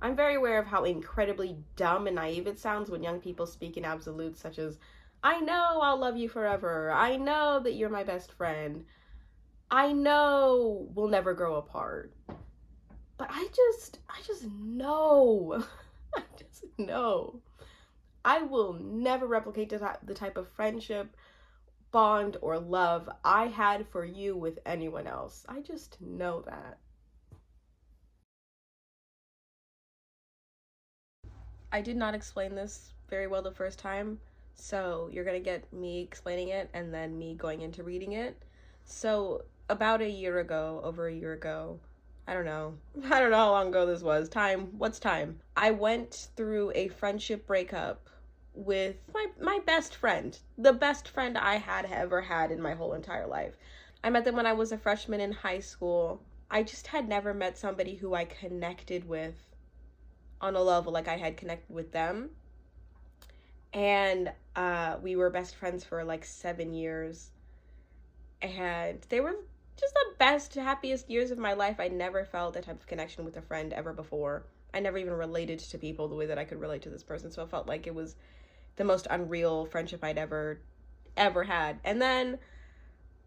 I'm very aware of how incredibly dumb and naive it sounds when young people speak in absolutes such as, I know I'll love you forever. I know that you're my best friend. I know we'll never grow apart. But I just know. I just know. I will never replicate the type of friendship, bond, or love I had for you with anyone else. I just know that. I did not explain this very well the first time, so you're gonna get me explaining it and then me going into reading it. So, about a year ago, over a year ago, I don't know. I don't know how long ago this was. Time, what's time? I went through a friendship breakup with my best friend, the best friend I had ever had in my whole entire life. I met them when I was a freshman in high school. I just had never met somebody who I connected with on a level like I had connected with them. And we were best friends for like 7 years. And they were just the best, happiest years of my life. I never felt that type of connection with a friend ever before. I never even related to people the way that I could relate to this person. So it felt like it was the most unreal friendship I'd ever had. And then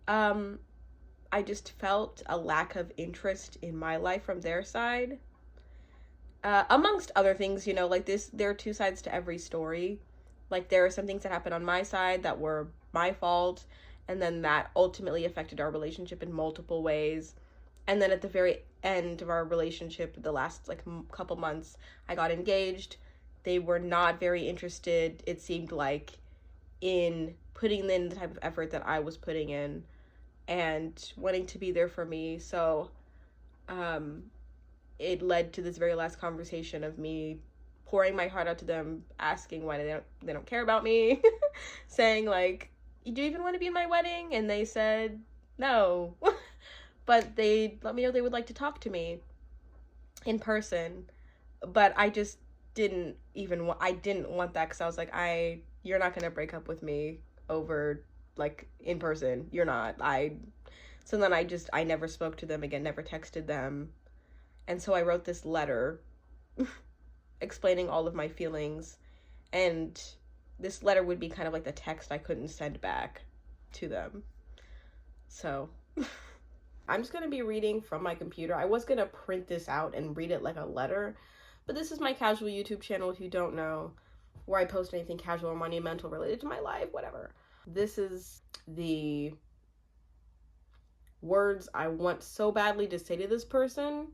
I just felt a lack of interest in my life from their side. Amongst other things, like this, there are two sides to every story. Like, there are some things that happened on my side that were my fault, and then that ultimately affected our relationship in multiple ways. And then at the very end of our relationship, the last like couple months, I got engaged. They were not very interested, it seemed like, in putting in the type of effort that I was putting in and wanting to be there for me. So, it led to this very last conversation of me pouring my heart out to them, asking why they don't care about me, saying like, "Do you even want to be in my wedding?" And they said no, but they let me know they would like to talk to me in person. But I just I didn't want that because I was like, you're not gonna break up with me over like in person. You're not. So then I never spoke to them again, never texted them. And so I wrote this letter explaining all of my feelings. And this letter would be kind of like the text I couldn't send back to them. So I'm just going to be reading from my computer. I was going to print this out and read it like a letter, but this is my casual YouTube channel, if you don't know, where I post anything casual or monumental related to my life, whatever. This is the words I want so badly to say to this person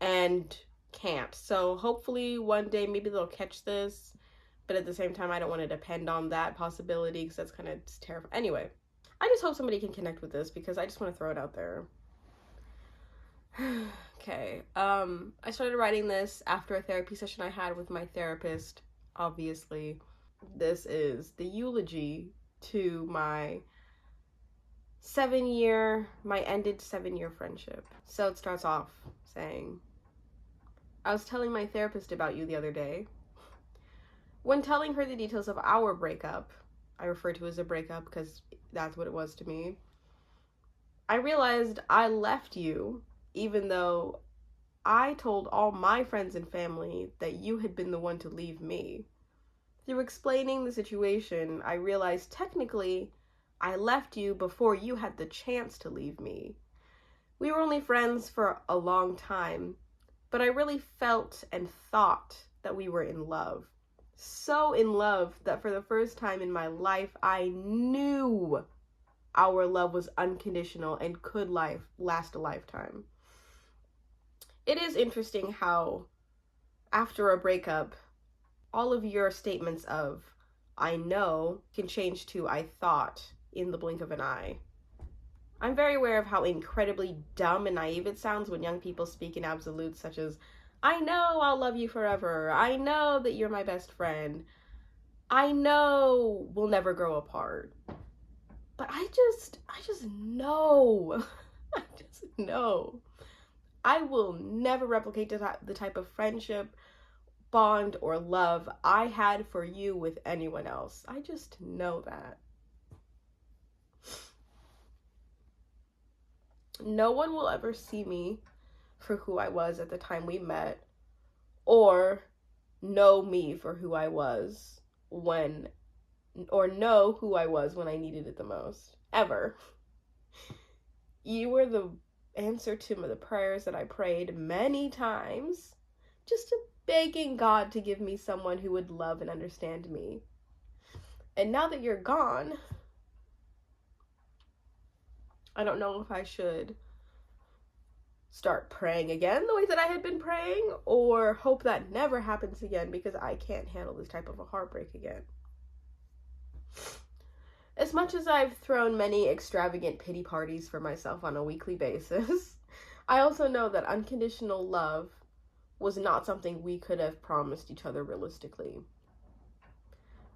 and can't. So hopefully one day maybe they'll catch this, but at the same time I don't want to depend on that possibility because that's kind of terrifying. Anyway, I just hope somebody can connect with this because I just want to throw it out there. Okay, I started writing this after a therapy session I had with my therapist. Obviously, this is the eulogy to my ended 7-year friendship. So it starts off saying, I was telling my therapist about you the other day. When telling her the details of our breakup, I refer to it as a breakup because that's what it was to me, I realized I left you even though I told all my friends and family that you had been the one to leave me. Through explaining the situation, I realized technically I left you before you had the chance to leave me. We were only friends for a long time, but I really felt and thought that we were in love. So in love that for the first time in my life, I knew our love was unconditional and could last a lifetime. It is interesting how, after a breakup, all of your statements of I know can change to I thought in the blink of an eye. I'm very aware of how incredibly dumb and naive it sounds when young people speak in absolutes such as, I know I'll love you forever. I know that you're my best friend. I know we'll never grow apart. But I just know. I just know. I will never replicate the type of friendship, bond, or love I had for you with anyone else. I just know that. No one will ever see me for who I was at the time we met, or know me for who I was when, or know who I was when I needed it the most, ever. You were the answer to the prayers that I prayed many times, just begging God to give me someone who would love and understand me. And now that you're gone, I don't know if I should start praying again the way that I had been praying, or hope that never happens again, because I can't handle this type of a heartbreak again. As much as I've thrown many extravagant pity parties for myself on a weekly basis, I also know that unconditional love was not something we could have promised each other realistically.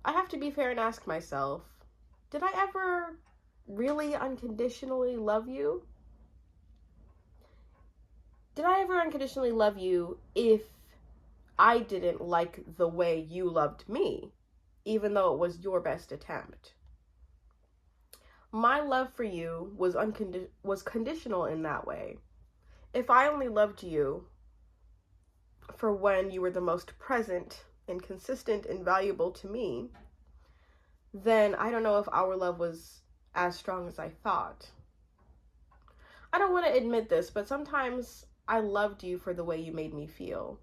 I have to be fair and ask myself, did I ever really unconditionally love you? Did I ever unconditionally love you if I didn't like the way you loved me, even though it was your best attempt? My love for you was conditional in that way. If I only loved you for when you were the most present and consistent and valuable to me, then I don't know if our love was as strong as I thought. I don't want to admit this, but sometimes I loved you for the way you made me feel.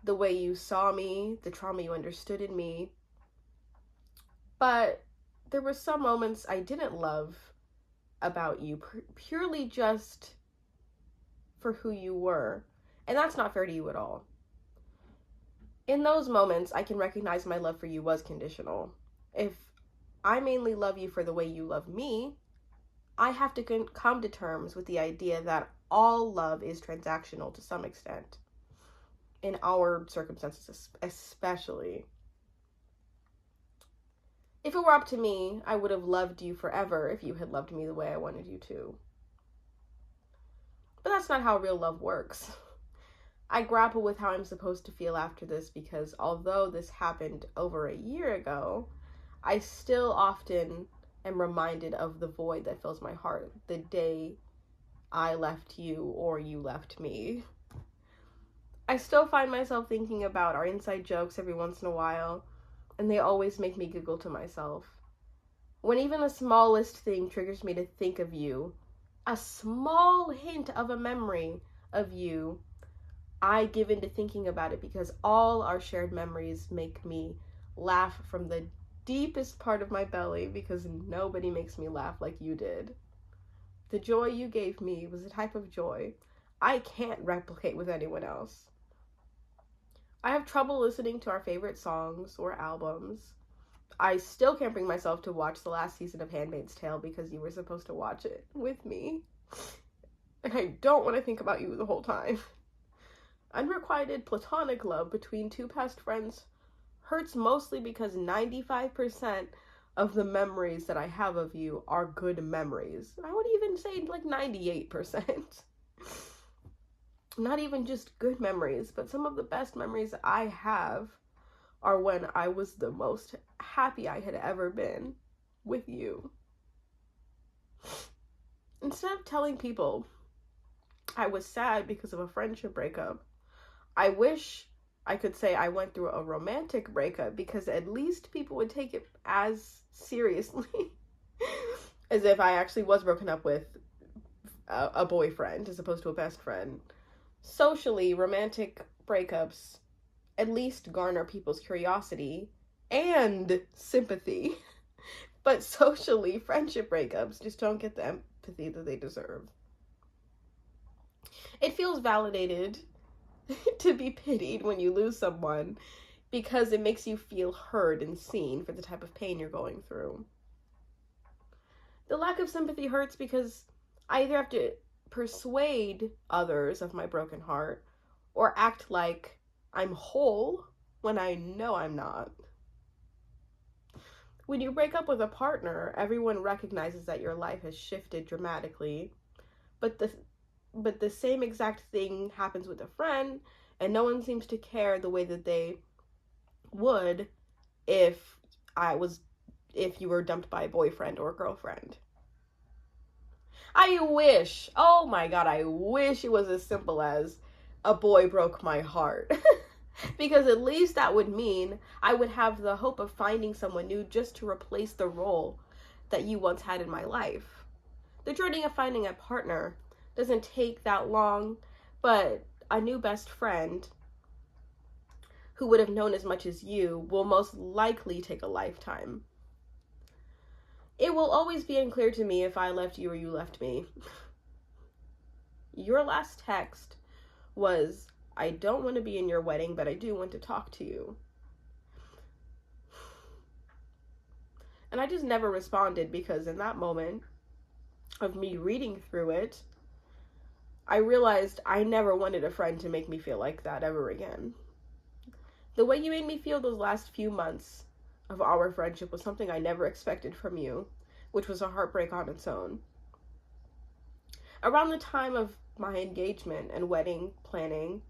The way you saw me, the trauma you understood in me. But there were some moments I didn't love about you, purely just for who you were. And that's not fair to you at all. In those moments, I can recognize my love for you was conditional. If I mainly love you for the way you love me, I have to come to terms with the idea that all love is transactional to some extent. In our circumstances, especially. If it were up to me, I would have loved you forever if you had loved me the way I wanted you to. But that's not how real love works. I grapple with how I'm supposed to feel after this, because although this happened over a year ago, I still often am reminded of the void that fills my heart the day I left you or you left me. I still find myself thinking about our inside jokes every once in a while, and they always make me giggle to myself. When even the smallest thing triggers me to think of you, a small hint of a memory of you, I give into thinking about it, because all our shared memories make me laugh from the deepest part of my belly, because nobody makes me laugh like you did. The joy you gave me was a type of joy I can't replicate with anyone else. I have trouble listening to our favorite songs or albums. I still can't bring myself to watch the last season of Handmaid's Tale because you were supposed to watch it with me. And I don't want to think about you the whole time. Unrequited platonic love between two past friends hurts mostly because 95% of the memories that I have of you are good memories. I would even say like 98%. Not even just good memories, but some of the best memories I have are when I was the most happy I had ever been with you. Instead of telling people I was sad because of a friendship breakup, I wish I could say I went through a romantic breakup, because at least people would take it as seriously as if I actually was broken up with a boyfriend as opposed to a best friend. Socially, romantic breakups at least garner people's curiosity and sympathy. But socially, friendship breakups just don't get the empathy that they deserve. It feels validated to be pitied when you lose someone, because it makes you feel heard and seen for the type of pain you're going through. The lack of sympathy hurts because I either have to persuade others of my broken heart or act like I'm whole when I know I'm not. When you break up with a partner, everyone recognizes that your life has shifted dramatically, but the same exact thing happens with a friend, and no one seems to care the way that they would if you were dumped by a boyfriend or a girlfriend. I wish, oh my god, I wish it was as simple as a boy broke my heart. Because at least that would mean I would have the hope of finding someone new just to replace the role that you once had in my life. The journey of finding a partner doesn't take that long, but a new best friend who would have known as much as you will most likely take a lifetime. It will always be unclear to me if I left you or you left me. Your last text was, "I don't want to be in your wedding, but I do want to talk to you." And I just never responded because in that moment of me reading through it, I realized I never wanted a friend to make me feel like that ever again. The way you made me feel those last few months of our friendship was something I never expected from you, which was a heartbreak on its own. Around the time of my engagement and wedding planning,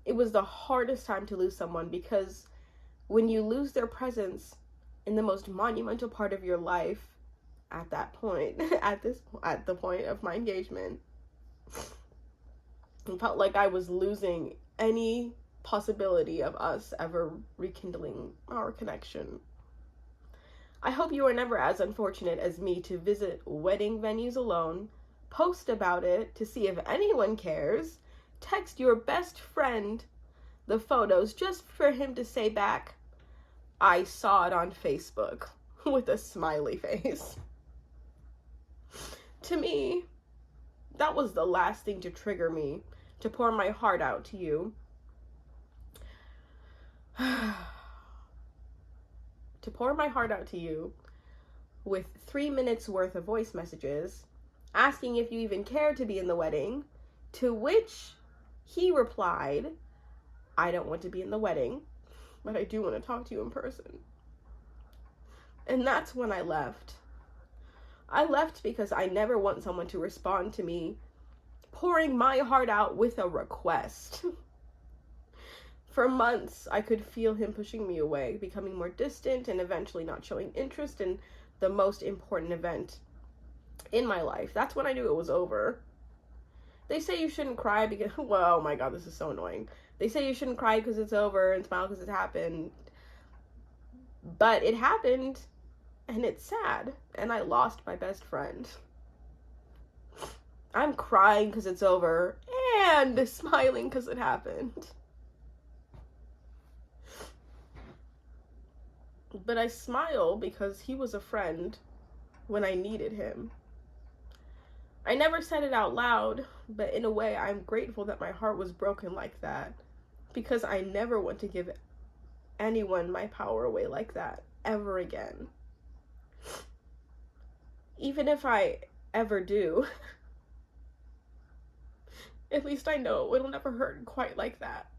it was the hardest time to lose someone because when you lose their presence in the most monumental part of your life at that point, at the point of my engagement, it felt like I was losing any possibility of us ever rekindling our connection. I hope you are never as unfortunate as me to visit wedding venues alone, post about it to see if anyone cares, text your best friend the photos just for him to say back, "I saw it on Facebook," with a smiley face. To me, that was the last thing to trigger me to pour my heart out to you. To pour my heart out to you with 3 minutes worth of voice messages asking if you even cared to be in the wedding, to which he replied, "I don't want to be in the wedding, but I do want to talk to you in person." And that's when I left. I left because I never want someone to respond to me pouring my heart out with a request. For months, I could feel him pushing me away, becoming more distant, and eventually not showing interest in the most important event in my life. That's when I knew it was over. They say you shouldn't cry because, well, oh my god, this is so annoying. They say you shouldn't cry because it's over and smile because it happened. But it happened, and it's sad, and I lost my best friend. I'm crying because it's over, and smiling because it happened. But I smile because he was a friend when I needed him. I never said it out loud, but in a way, I'm grateful that my heart was broken like that, because I never want to give anyone my power away like that ever again. Even if I ever do, at least I know it'll never hurt quite like that.